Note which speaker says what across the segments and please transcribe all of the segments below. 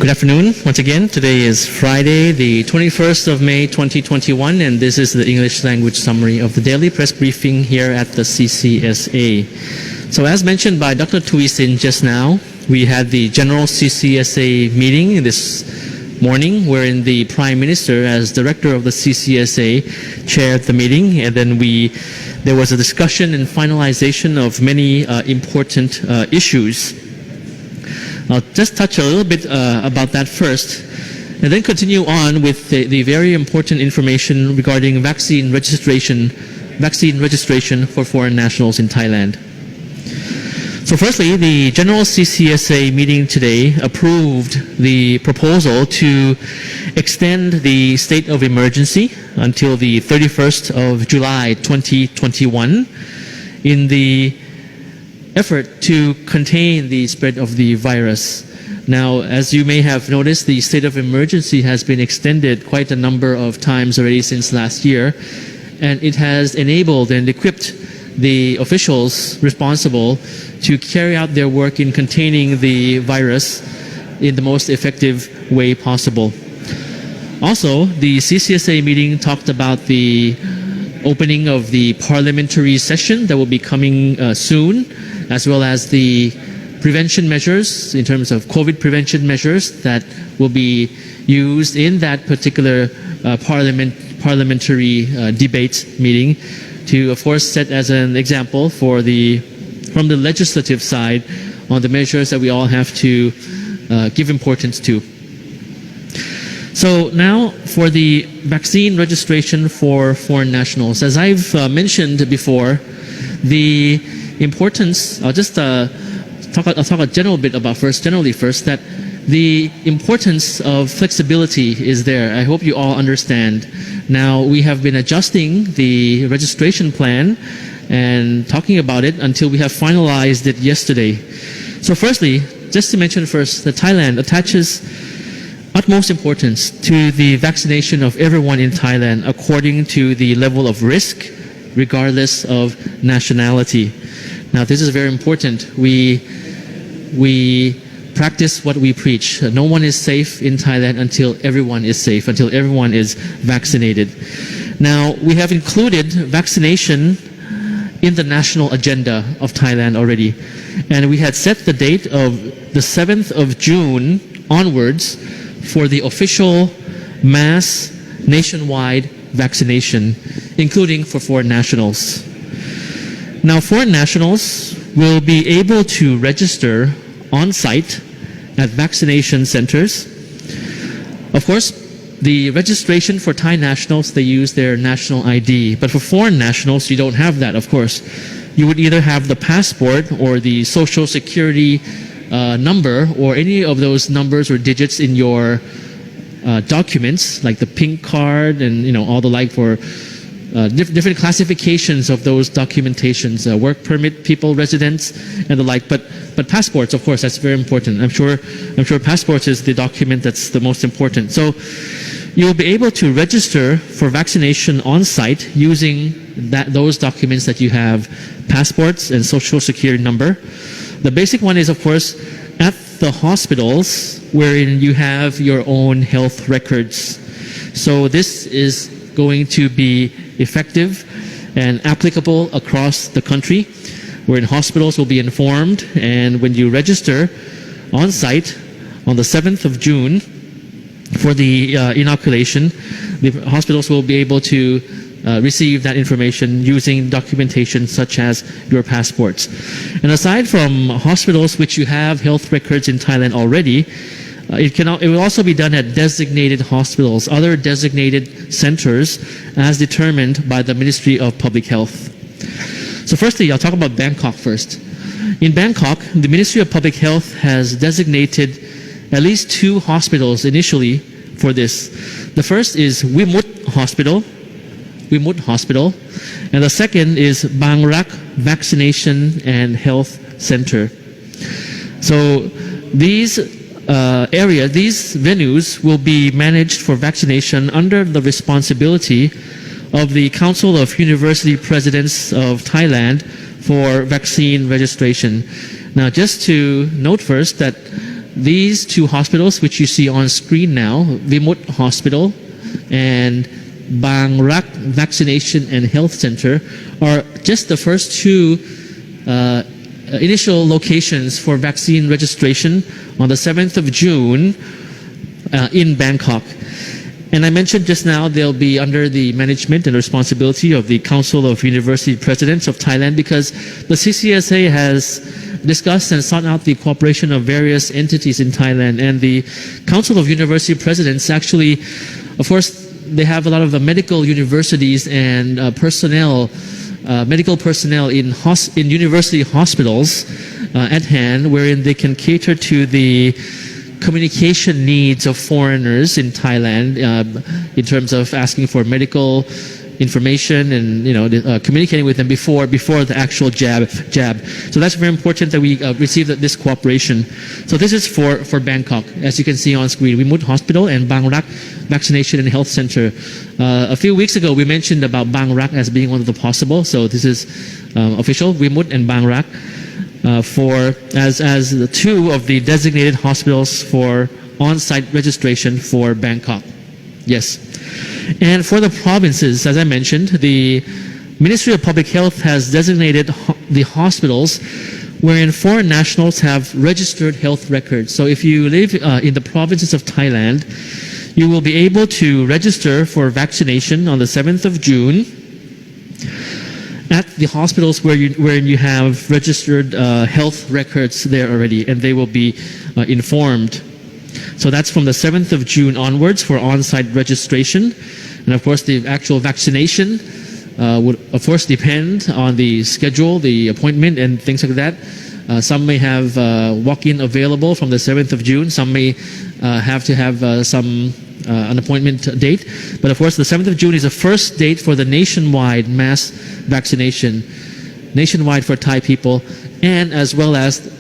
Speaker 1: Good afternoon once again. Today is Friday, the 21st of May 2021, and this is the English language summary of the daily press briefing here at the CCSA. So as mentioned by Dr. Tui Sin just now, we had the General CCSA meeting this morning, wherein the Prime Minister, as Director of the CCSA, chaired the meeting, and then there was a discussion and finalization of many important issues. I'll just touch a little bit about that first, and then continue on with the very important information regarding vaccine registration for foreign nationals in Thailand. So firstly, the General CCSA meeting today approved the proposal to extend the state of emergency until the 31st of July 2021 in the effort to contain the spread of the virus. Now, as you may have noticed, the state of emergency has been extended quite a number of times already since last year, and it has enabled and equipped the officials responsible to carry out their work in containing the virus in the most effective way possible. Also, the CCSA meeting talked about the opening of the parliamentary session that will be coming soon, as well as the prevention measures in terms of COVID prevention measures that will be used in that particular parliamentary debate meeting to, of course, set as an example from the legislative side on the measures that we all have to give importance to. So now for the vaccine registration for foreign nationals. As I've mentioned before, the importance, I'll talk a generally first, that the importance of flexibility is there. I hope you all understand. Now, we have been adjusting the registration plan and talking about it until we have finalized it yesterday. So firstly, just to mention first, that Thailand attaches utmost importance to the vaccination of everyone in Thailand according to the level of risk, regardless of nationality. Now, this is very important. We practice what we preach. No one is safe in Thailand until everyone is safe, until everyone is vaccinated. Now, we have included vaccination in the national agenda of Thailand already. And we had set the date of the 7th of June onwards for the official mass nationwide vaccination, including for foreign nationals. Now, foreign nationals will be able to register on-site at vaccination centers. Of course, the registration for Thai nationals, they use their national ID. But for foreign nationals, you don't have that, of course. You would either have the passport or the social security number, or any of those numbers or digits in your documents, like the pink card and all the like, for different classifications of those documentations, work permit, people, residents, and the like. But passports, of course, that's very important. I'm sure passports is the document that's the most important. So you'll be able to register for vaccination on site using those documents that you have, passports and social security number. The basic one is, of course, at the hospitals wherein you have your own health records. So this is going to be effective and applicable across the country, wherein hospitals will be informed, and when you register on site on the 7th of June for the inoculation, the hospitals will be able to receive that information using documentation such as your passports. And aside from hospitals which you have health records in Thailand already, it will also be done at designated hospitals, other designated centers as determined by the Ministry of Public Health. So firstly, I'll talk about Bangkok first. In Bangkok, the Ministry of Public Health has designated at least 2 hospitals initially for this. The first is Wimut Hospital, and the second is Bangkok Vaccination and Health Center. So these venues will be managed for vaccination under the responsibility of the Council of University Presidents of Thailand for vaccine registration. Now, just to note first that these two hospitals, which you see on screen now, Vimut Hospital and Bang Rak Vaccination and Health Center, are just the first two initial locations for vaccine registration on the 7th of June in Bangkok. And I mentioned just now they'll be under the management and responsibility of the Council of University Presidents of Thailand, because the CCSA has discussed and sought out the cooperation of various entities in Thailand. And the Council of University Presidents actually, of course, they have a lot of medical universities and medical personnel in university hospitals at hand, wherein they can cater to the communication needs of foreigners in Thailand in terms of asking for medical information and communicating with them before the actual jab. So that's very important that we receive this cooperation. So this is for Bangkok, as you can see on screen, Vimut Hospital and Bang Rak Vaccination and Health Center. A few weeks ago we mentioned about Bang Rak as being one of the possible. So this is official, Vimut and Bang Rak. As the two of the designated hospitals for on-site registration for Bangkok. Yes. And for the provinces, as I mentioned, the Ministry of Public Health has designated the hospitals wherein foreign nationals have registered health records. So if you live in the provinces of Thailand, you will be able to register for vaccination on the 7th of June at the hospitals wherein you have registered health records there already, and they will be informed. So that's from the 7th of June onwards for on-site registration. And of course, the actual vaccination would, of course, depend on the schedule, the appointment, and things like that. Some may have walk-in available from the 7th of June. Some may have to have an appointment date. But of course, the 7th of June is the first date for the nationwide mass vaccination, nationwide for Thai people, and as well as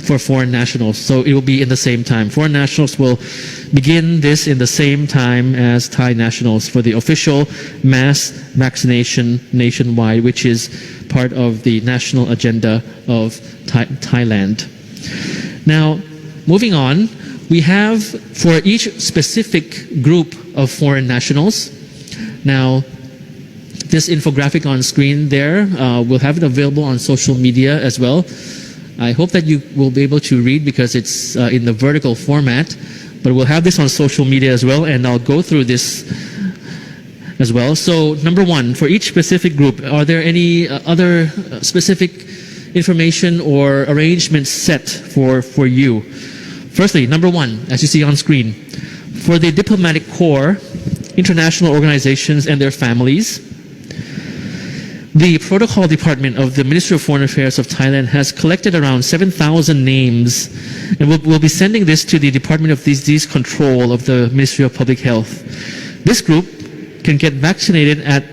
Speaker 1: for foreign nationals. So it will be in the same time. Foreign nationals will begin this in the same time as Thai nationals for the official mass vaccination nationwide, which is part of the national agenda of Thailand. Now, moving on, we have for each specific group of foreign nationals. Now, this infographic on screen there, we'll have it available on social media as well. I hope that you will be able to read because it's in the vertical format, but we'll have this on social media as well, and I'll go through this as well. So number one, for each specific group, are there any other specific information or arrangements set for you? Firstly, number one, as you see on screen, for the diplomatic corps, international organizations and their families, the protocol department of the Ministry of Foreign Affairs of Thailand has collected around 7,000 names, and we'll be sending this to the Department of Disease Control of the Ministry of Public Health. This group can get vaccinated at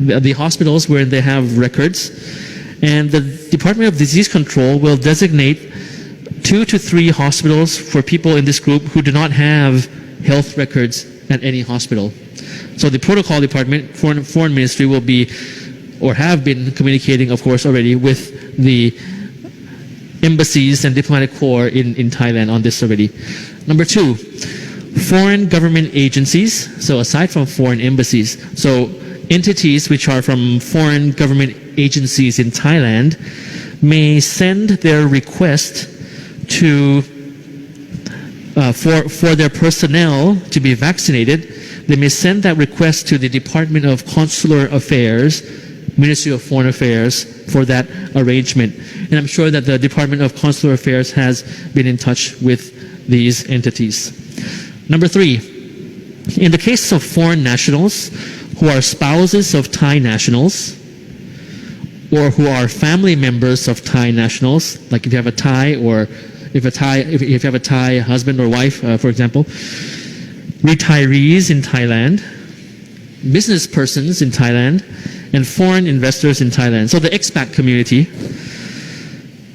Speaker 1: the hospitals where they have records, and the Department of Disease Control will designate 2 to 3 hospitals for people in this group who do not have health records at any hospital. So the protocol department, Foreign Ministry, will be or have been communicating, of course, already with the embassies and diplomatic corps in Thailand on this already. Number two, foreign government agencies. So aside from foreign embassies, so entities which are from foreign government agencies in Thailand may send their request to for their personnel to be vaccinated. They may send that request to the Department of Consular Affairs, Ministry of Foreign Affairs, for that arrangement. And I'm sure that the Department of Consular Affairs has been in touch with these entities. Number three, in the case of foreign nationals who are spouses of Thai nationals or who are family members of Thai nationals, like if you have a Thai or if you have a Thai husband or wife, for example, retirees in Thailand, business persons in Thailand, and foreign investors in Thailand. So the expat community,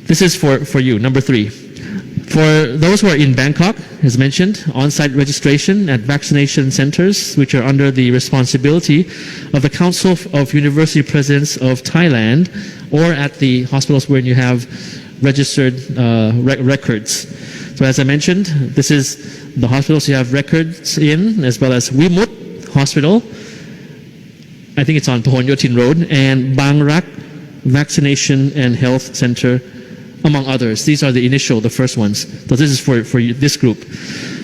Speaker 1: this is for you, number three. For those who are in Bangkok, as mentioned, on-site registration at vaccination centers, which are under the responsibility of the Council of University Presidents of Thailand, or at the hospitals where you have registered records. So as I mentioned, this is the hospitals you have records in, as well as Wimut Hospital, I think it's on Pahon Yotin Road, and Bang Rak Vaccination and Health Center, among others. These are the first ones. So this is for this group.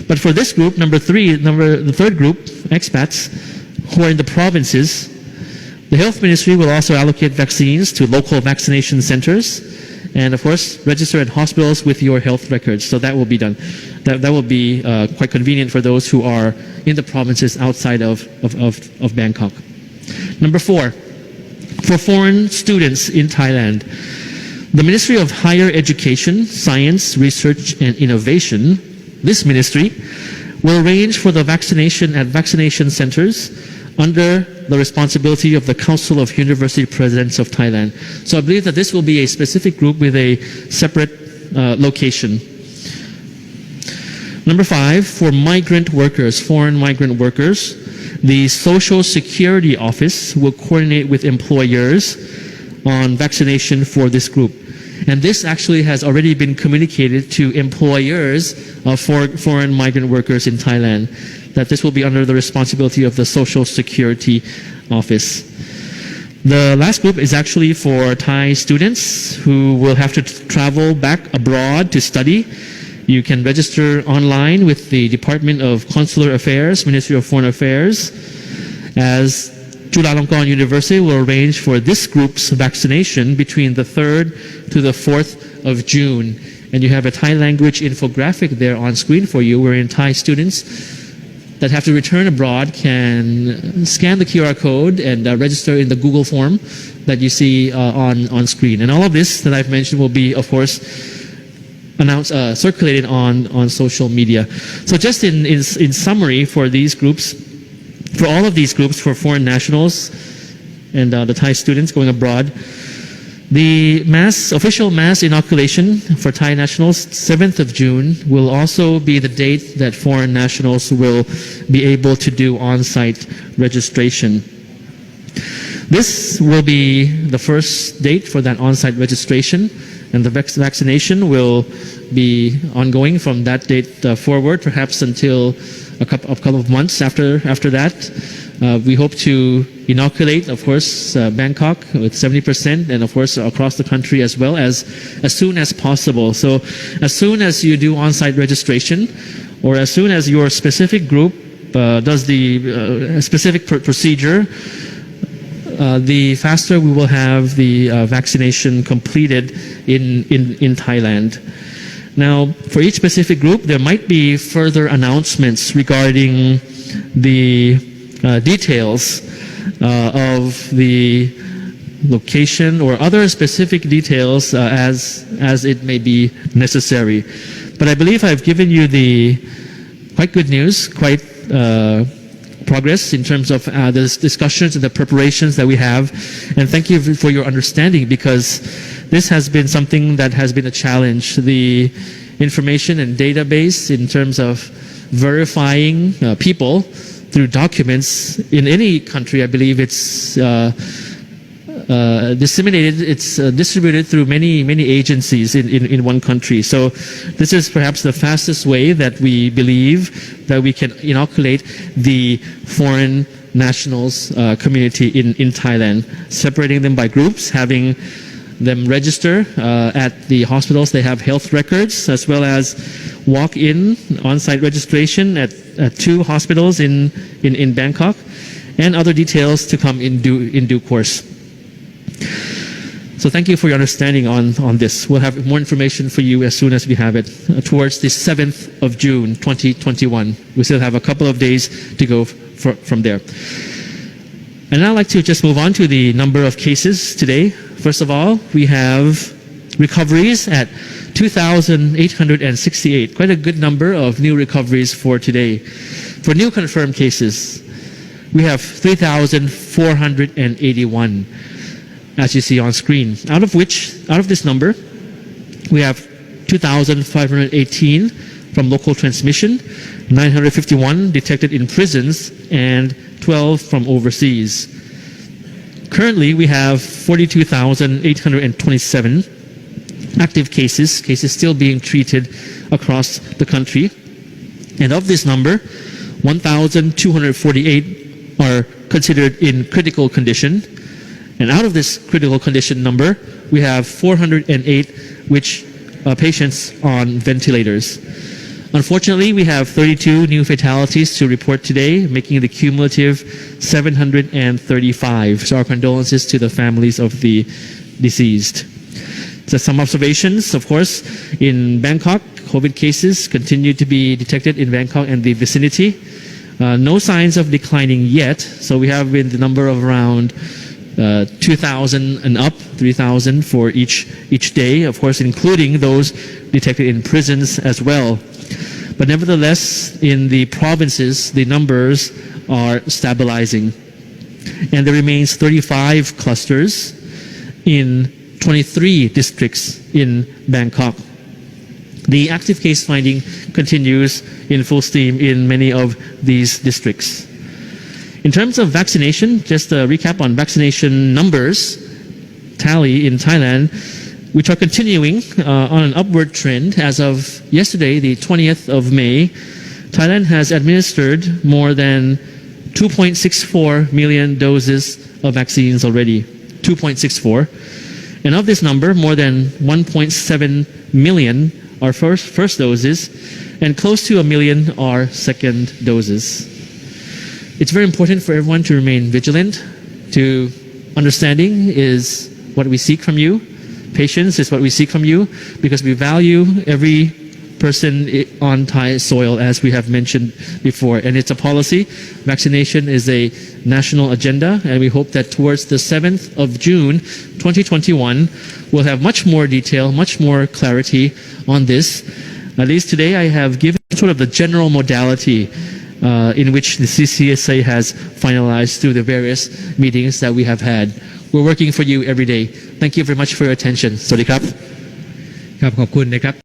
Speaker 1: But for this group, the third group, expats, who are in the provinces, the Health Ministry will also allocate vaccines to local vaccination centers, and of course, register at hospitals with your health records. So that will be done. That will be quite convenient for those who are in the provinces outside of Bangkok. Number 4, for foreign students in Thailand, the Ministry of Higher Education, Science, Research and Innovation, this ministry, will arrange for the vaccination at vaccination centers under the responsibility of the Council of University Presidents of Thailand. So I believe that this will be a specific group with a separate location. Number 5, for migrant workers, foreign migrant workers, the Social Security Office will coordinate with employers on vaccination for this group. And this actually has already been communicated to employers of foreign migrant workers in Thailand, that this will be under the responsibility of the Social Security Office. The last group is actually for Thai students who will have to travel back abroad to study. You can register online with the Department of Consular Affairs, Ministry of Foreign Affairs, as Chulalongkorn University will arrange for this group's vaccination between the 3rd to the 4th of June. And you have a Thai language infographic there on screen for you, wherein Thai students that have to return abroad can scan the QR code and register in the Google form that you see on screen. And all of this that I've mentioned will be, of course, circulated on social media. So just in summary for these groups, for all of these groups, for foreign nationals and the Thai students going abroad, the official mass inoculation for Thai nationals, 7th of June, will also be the date that foreign nationals will be able to do on-site registration. This will be the first date for that on-site registration, and the vaccination will be ongoing from that date forward, perhaps until a couple of months after that. We hope to inoculate, of course, Bangkok with 70%, and of course across the country as well, as soon as possible. So as soon as you do on-site registration, or as soon as your specific group does the specific procedure, the faster we will have the vaccination completed in Thailand. Now, for each specific group, there might be further announcements regarding the details of the location or other specific details as it may be necessary. But I believe I've given you the quite good news, quite progress in terms of the discussions and the preparations that we have. And thank you for your understanding, because this has been something that has been a challenge. The information and database in terms of verifying people through documents in any country, I believe it's distributed through many agencies in one country. So this is perhaps the fastest way that we believe that we can inoculate the foreign nationals community in Thailand, separating them by groups, having them register at the hospitals. They have health records, as well as walk-in on-site registration at 2 hospitals in Bangkok, and other details to come in due course. So thank you for your understanding on this. We'll have more information for you as soon as we have it towards the 7th of June 2021. We still have a couple of days to go from there. And now I'd like to just move on to the number of cases today. First of all, we have recoveries at 2,868. Quite a good number of new recoveries for today. For new confirmed cases, we have 3,481, as you see on screen. Out of this number, we have 2,518 from local transmission, 951 detected in prisons, and 12 from overseas. Currently, we have 42,827 active cases still being treated across the country. And of this number, 1,248 are considered in critical condition. And out of this critical condition number, we have 408 patients on ventilators. Unfortunately, we have 32 new fatalities to report today, making the cumulative 735. So our condolences to the families of the deceased. So some observations, of course, in Bangkok, COVID cases continue to be detected in Bangkok and the vicinity. No signs of declining yet. So we have in the number of around 2,000 and up, 3,000 for each day, of course, including those detected in prisons as well. But nevertheless, in the provinces, the numbers are stabilizing. And there remains 35 clusters in 23 districts in Bangkok. The active case finding continues in full steam in many of these districts. In terms of vaccination, just a recap on vaccination numbers tally in Thailand, which are continuing on an upward trend. As of yesterday, the 20th of May, Thailand has administered more than 2.64 million doses of vaccines already. 2.64. And of this number, more than 1.7 million are first doses, and close to 1 million are second doses. It's very important for everyone to remain vigilant. Understanding is what we seek from you. Patience is what we seek from you, because we value every person on Thai soil, as we have mentioned before. And it's a policy. Vaccination is a national agenda, and we hope that towards the 7th of June, 2021, we'll have much more detail, much more clarity on this. At least today I have given sort of the general modality in which the CCSA has finalized through the various meetings that we have had. We're working for you every day. Thank you very much for your attention. สวัสดีครับ
Speaker 2: ครับขอบคุณนะครับ